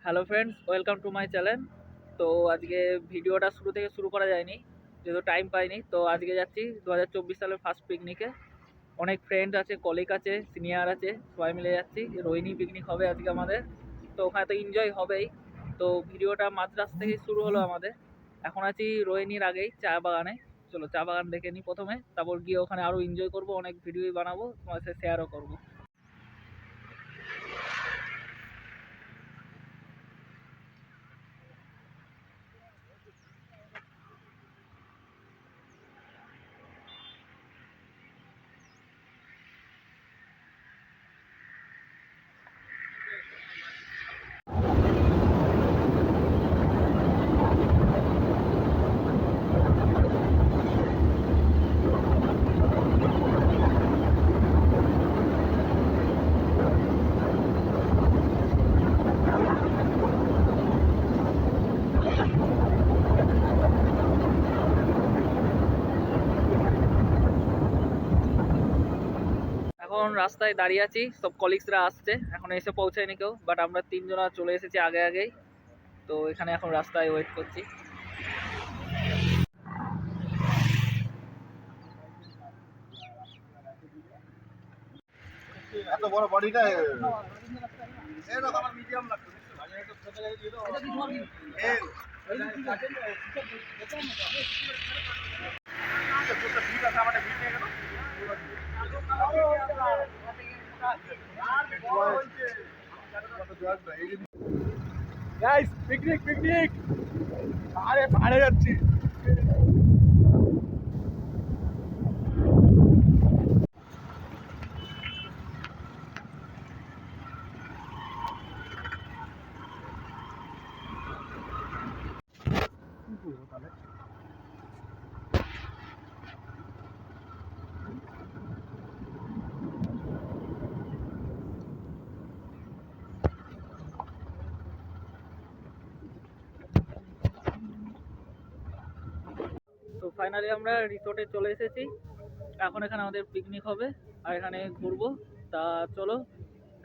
Hello friends, welcome to my channel. তো আজকে ভিডিওটা শুরু থেকে শুরু করা যায়নি, যেহেতু টাইম পাইনি। তো আজকে যাচ্ছি 2024 সালের ফার্স্ট পিকনিকে। অনেক ফ্রেন্ড আছে, কলিগ আছে, সিনিয়র আছে, সবাই মিলে যাচ্ছি। রোহিণী পিকনিক হবে আজকে আমাদের। তো ওখানে তো এনজয় হবেই। তো ভিডিওটা মাঝরাত থেকেই শুরু হলো আমাদের। এখন আছি রোহিণীর আগেই চা বাগানে। চলো চা বাগান দেখে নিই প্রথমে, তারপর গিয়ে ওখানে আরও এনজয় করবো, অনেক ভিডিওই বানাবো, তোমার সাথে শেয়ারও করবো। এখন রাস্তায় দাঁড়িয়ে আছি, সব কলিগসরা আসছে, এখন এসে পৌঁছায়নি কেউ, বাট আমরা তিনজনা চলে এসেছি আগে আগেই। তো এখানে এখন রাস্তায় ওয়েট করছি। এত বড় বডিটা আমার মিডিয়াম লাগতো। গাইস, পিকনিক পিকনিক, আরে পাহাড়ে যাচ্ছি। তো ফাইনালি আমরা রিসোর্টে চলে এসেছি। এখন এখানে আমাদের পিকনিক হবে আর এখানে ঘুরবো। তা চলো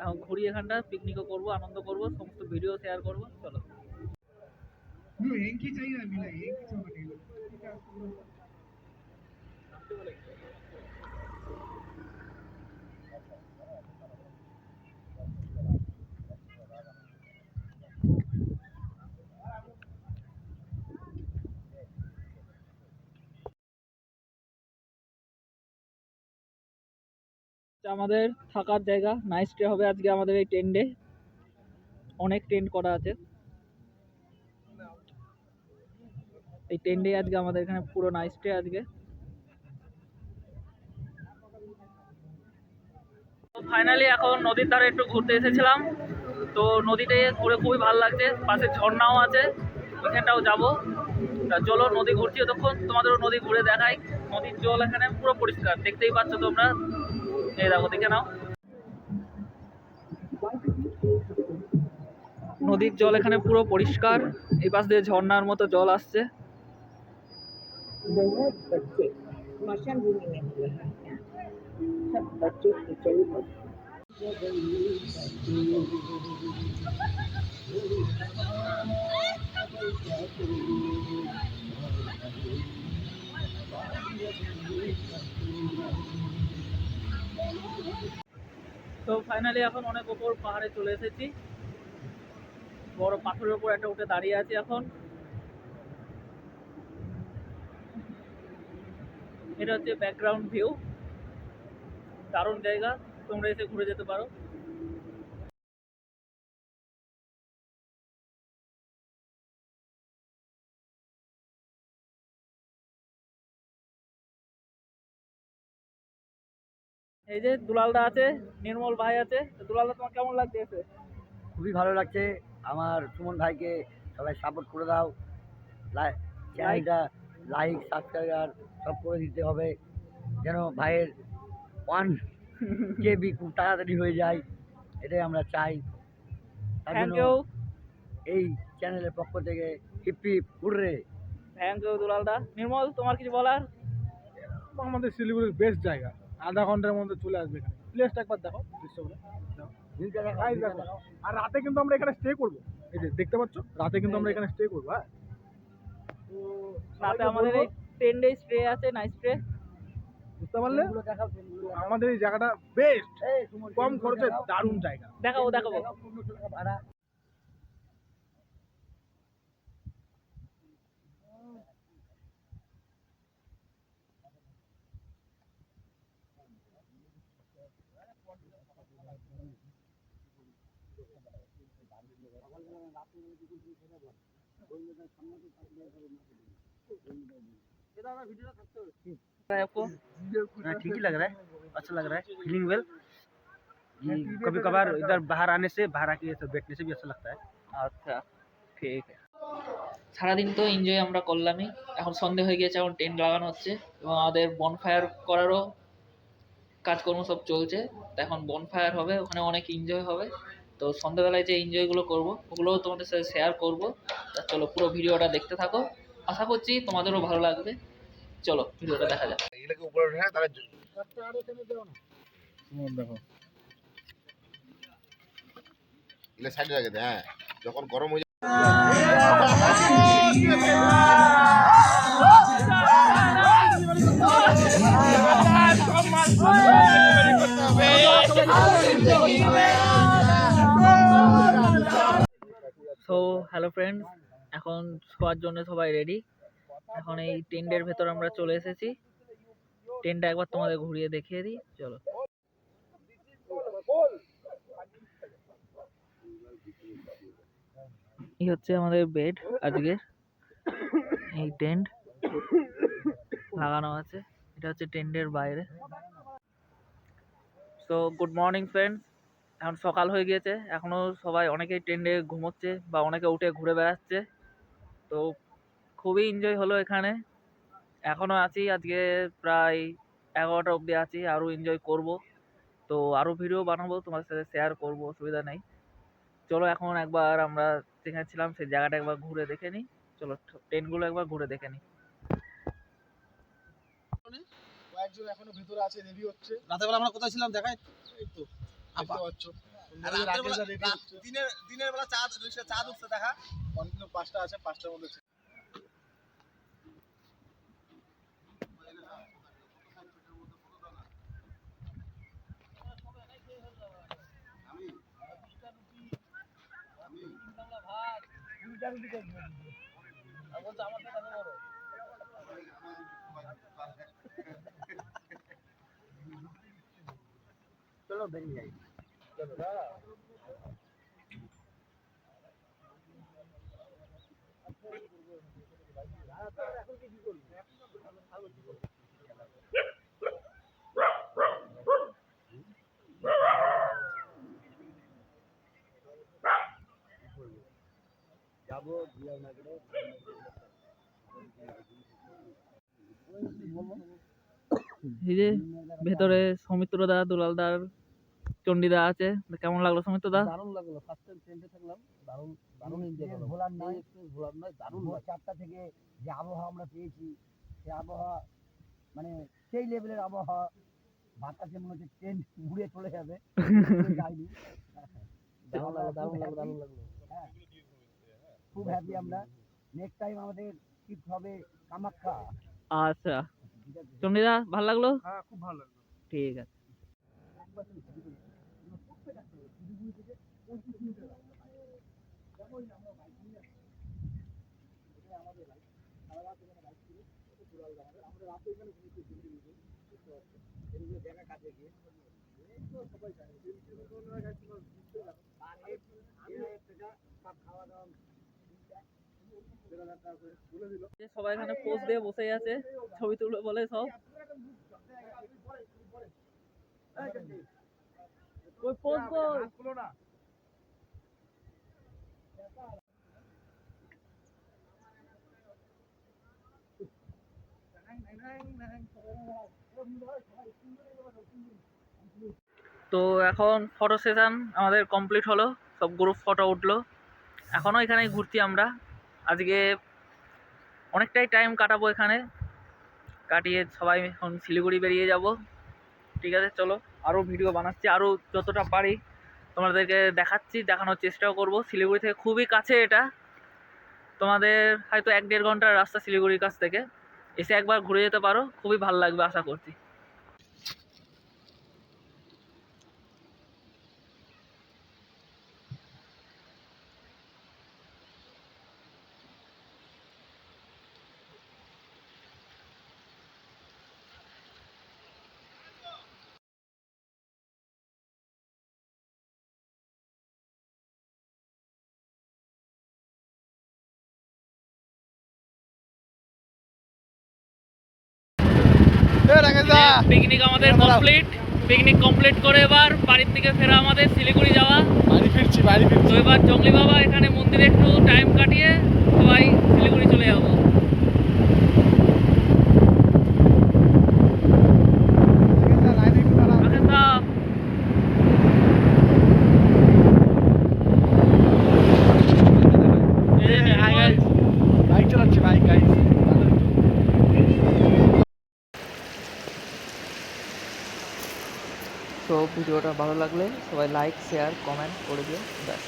এখন ঘুরি, এখানটা পিকনিকও করবো, আনন্দ করবো, সমস্ত ভিডিও শেয়ার করবো। চলো। আমাদের থাকার জায়গা নাইট স্টে হবে আজকে আমাদের এই টেন্টে। অনেক টেন্ট করা আছে এই টেন্টে, আজকে আমাদের এখানে পুরো নাইট স্টে আজকে। ফাইনালি এখন নদীর ধারে একটু ঘুরতে এসেছিলাম। তো নদীতে ঘুরে খুবই ভালো লাগছে, পাশে ঝর্ণাও আছে, ওইখানটাও যাবো। তা চলো নদী ঘুরছি, তখন তোমাদেরও নদী ঘুরে দেখাই। নদীর জল এখানে পুরো পরিষ্কার, দেখতেই পাচ্ছ তোমরা। এই দেখো, দেখে নাও, নদীর জল এখানে পুরো পরিষ্কার। এই পাশ দিয়ে ঝর্ণার মতো জল আসছে। बहुत बच्चे स्मशान भूमि में हो रहा है। सब बच्चे खिचड़ी पर তো ফাইনালি এখন অনেক ওপর পাহাড়ে চলে এসেছি, বড় পাথরের উপর একটা উঠে দাঁড়িয়ে আছি এখন। এটা হচ্ছে ব্যাকগ্রাউন্ড ভিউ, দারুণ জায়গা, তোমরা এসে ঘুরে যেতে পারো। এই যে দুলালদা আছে, নির্মল ভাই আছে। দুলালদা, তোমার কেমন লাগছে এসে? খুবই ভালো লাগছে। আমার সুমন ভাইকে সবাই সাপোর্ট করে দাও, চ্যানেলটা লাইক সাবস্ক্রাইব সব করে দিতে হবে, যেন ভাইয়ের 1 KB খুব তাড়াতাড়ি হয়ে যায়, এটাই আমরা চাই। তার থ্যাংক জন্য ইউ, এই চ্যানেলের পক্ষ থেকে hip hip hurray. Thank you দুলালদা। নির্মল, তোমার কিছু বলার? আমাদের শিলিগুড়ির বেস্ট জায়গা, আধা ঘন্টার মধ্যে চলে আসবে। এখানে প্লেসটা একবার দেখো, দৃশ্যগুলো দেখো। ভিউটা দেখো, গাইস ভিউটা দেখো, দেখো। আর রাতে কিন্তু আমরা এখানে স্টে করবো। এই যে দেখতে পাচ্ছ, রাতে কিন্তু আমরা এখানে স্টে করবো। হ্যাঁ, তো রাতে সবাইকে আমাদের বলবো, এই 10 ডে স্টে আছে, নাইট স্টে। বুঝতে পারলে ট্রেনগুলো দেখাও, ট্রেনগুলো দেখাও। আমাদের এই জায়গাটা বেস্ট, এই সুমন, কম ট্রেনগুলো খরচে দেখাও। দারুণ জায়গা। দেখাবো ট্রেনগুলো দেখাবো। দেখাও, 1500 টাকা ভাড়া। आपको हाँ, ठीक ही लग रहा है, अच्छा लग रहा है, फीलिंग वेल। ये कभी कभार इधर बाहर आने से, बाहर आके ये सब बैठने से भी अच्छा लगता है। আচ্ছা ঠিক আছে। সারাদিন তো এনজয় আমরা করলামই, এখন সন্ধে হয়ে গিয়েছে, এখন টেন্ট লাগানো হচ্ছে এবং আমাদের বনফায়ার করারও কাজকর্ম সব চলছে। তো এখন বনফায়ার হবে, ওখানে অনেক এনজয় হবে। তো সন্ধ্যেবেলায় যে এনজয়গুলো করবো ওগুলোও তোমাদের সাথে শেয়ার করবো। তা চলো পুরো ভিডিওটা দেখতে থাকো, আশা করছি তোমাদেরও ভালো লাগবে। চলো ভিডিওটা দেখা যাক। এগুলোকে উপরে ওঠে না তাহলে দেখো, এগুলো সাইডে রেখে দে। হ্যাঁ, যখন গরম হয়ে সো হ্যালো ফ্রেন্ডস, এখন শোয়ার জন্য সবাই রেডি। এখন এই টেন্টের ভেতর আমরা চলে এসেছি। টেন্টটা একবার তোমাদের ঘুরিয়ে দেখিয়ে দিই, চলো। এই হচ্ছে আমাদের বেড আজকে, এই টেন্ট লাগানো আছে, এটা হচ্ছে টেন্টের বাইরে। সো গুড মর্নিং ফ্রেন্ডস, এখন সকাল হয়ে গিয়েছে, এখনও সবাই অনেকেই টেন্টে ঘুমোচ্ছে বা অনেকে উঠে ঘুরে বেড়াচ্ছে। তো খুবই এনজয় হলো এখানে, এখনও আছি, আজকে প্রায় 11টা অবধি আছি, আরও এনজয় করব। তো আরও ভিডিও বানাবো, তোমার সাথে শেয়ার করব, অসুবিধা নেই। চলো এখন একবার আমরা যেখানে ছিলাম সেই জায়গাটা একবার ঘুরে দেখে নিই। চলো টেন্টগুলো একবার ঘুরে দেখে নিই। কয়েকজন এখনো ভিতরে আছে, রেডি হচ্ছে। রাতেবেলা আমরা কোথায় ছিলাম দেখাই? এই তো দেখতে পাচ্ছ, রাকেশা রেডি হচ্ছে। দিনের বেলা চাঁদ উঠছে দেখা। কন্টিনিউ 5টা আছে, 5টার মধ্যে চলো বেরিয়ে যাই। যাবো বিয়ার মার্কেটে। এই যে ভেতরে সৌমিত্র দা, দুলাল দার, চণ্ডীদা আছে। তো কেমন লাগলো সৌমিত্র দা? দারুণ লাগলো, ফার্স্ট টাইম ট্রেনে থাকলাম, দারুণ দারুণ এনজয় করলাম। ভোলার নয়, ভোলার নয়, দারুণ। 4টা থেকে যে আবহাওয়া আমরা পেয়েছি, সেই আবহাওয়া মানে সেই লেভেলের আবহাওয়া, বাতাসে মনে হচ্ছে ট্রেন ঘুরে চলে যাবে। যাইনি, দারুণ লাগলো, দারুণ লাগলো, দারুণ লাগলো। হ্যাঁ, খুব হ্যাপি আমরা। নেক্সট টাইম আমাদের শিফট হবে কামাখ্যা। আচ্ছা চণ্ডীদা, ভালো লাগলো? হ্যাঁ, খুব ভালো লাগলো। ঠিক আছে। সবাই এখানে পোজ দিয়ে বসে আছে, ছবি তুলবে বলে সব। ওই পোজ কই? খুলো না। তো এখন ফটো সেশন আমাদের কমপ্লিট হলো, সব গ্রুপ ফটো উঠলো। এখনও এখানেই ঘুরছি আমরা, আজকে অনেকটাই টাইম কাটাবো এখানে, কাটিয়ে সবাই এখন শিলিগুড়ি বেরিয়ে যাব। ঠিক আছে চলো, আরও ভিডিও বানাচ্ছি, আরও যতটা পারি তোমাদেরকে দেখানোর চেষ্টাও করব। শিলিগুড়ি থেকে খুবই কাছে এটা, তোমাদের হয়তো 1-1.5 ঘন্টার রাস্তা শিলিগুড়ির কাছ থেকে। এসে একবার ঘুরে যেতে পারো, খুবই ভালো লাগবে আশা করছি। পিকনিক আমাদের কমপ্লিট। পিকনিক কমপ্লিট করে এবার বাড়ির দিকে ফেরা, আমাদের শিলিগুড়ি যাওয়া। বাড়ি ফিরছি। তো এবার জঙ্গলি বাবা এখানে মন্দিরে একটু টাইম কাটিয়ে সবাই শিলিগুড়ি চলে যাবো। বাইক চালাচ্ছি, বাইক গাইস। তো ভিডিওটা ভালো লাগলে সবাই লাইক, শেয়ার, কমেন্ট করে দিও। ব্যাস।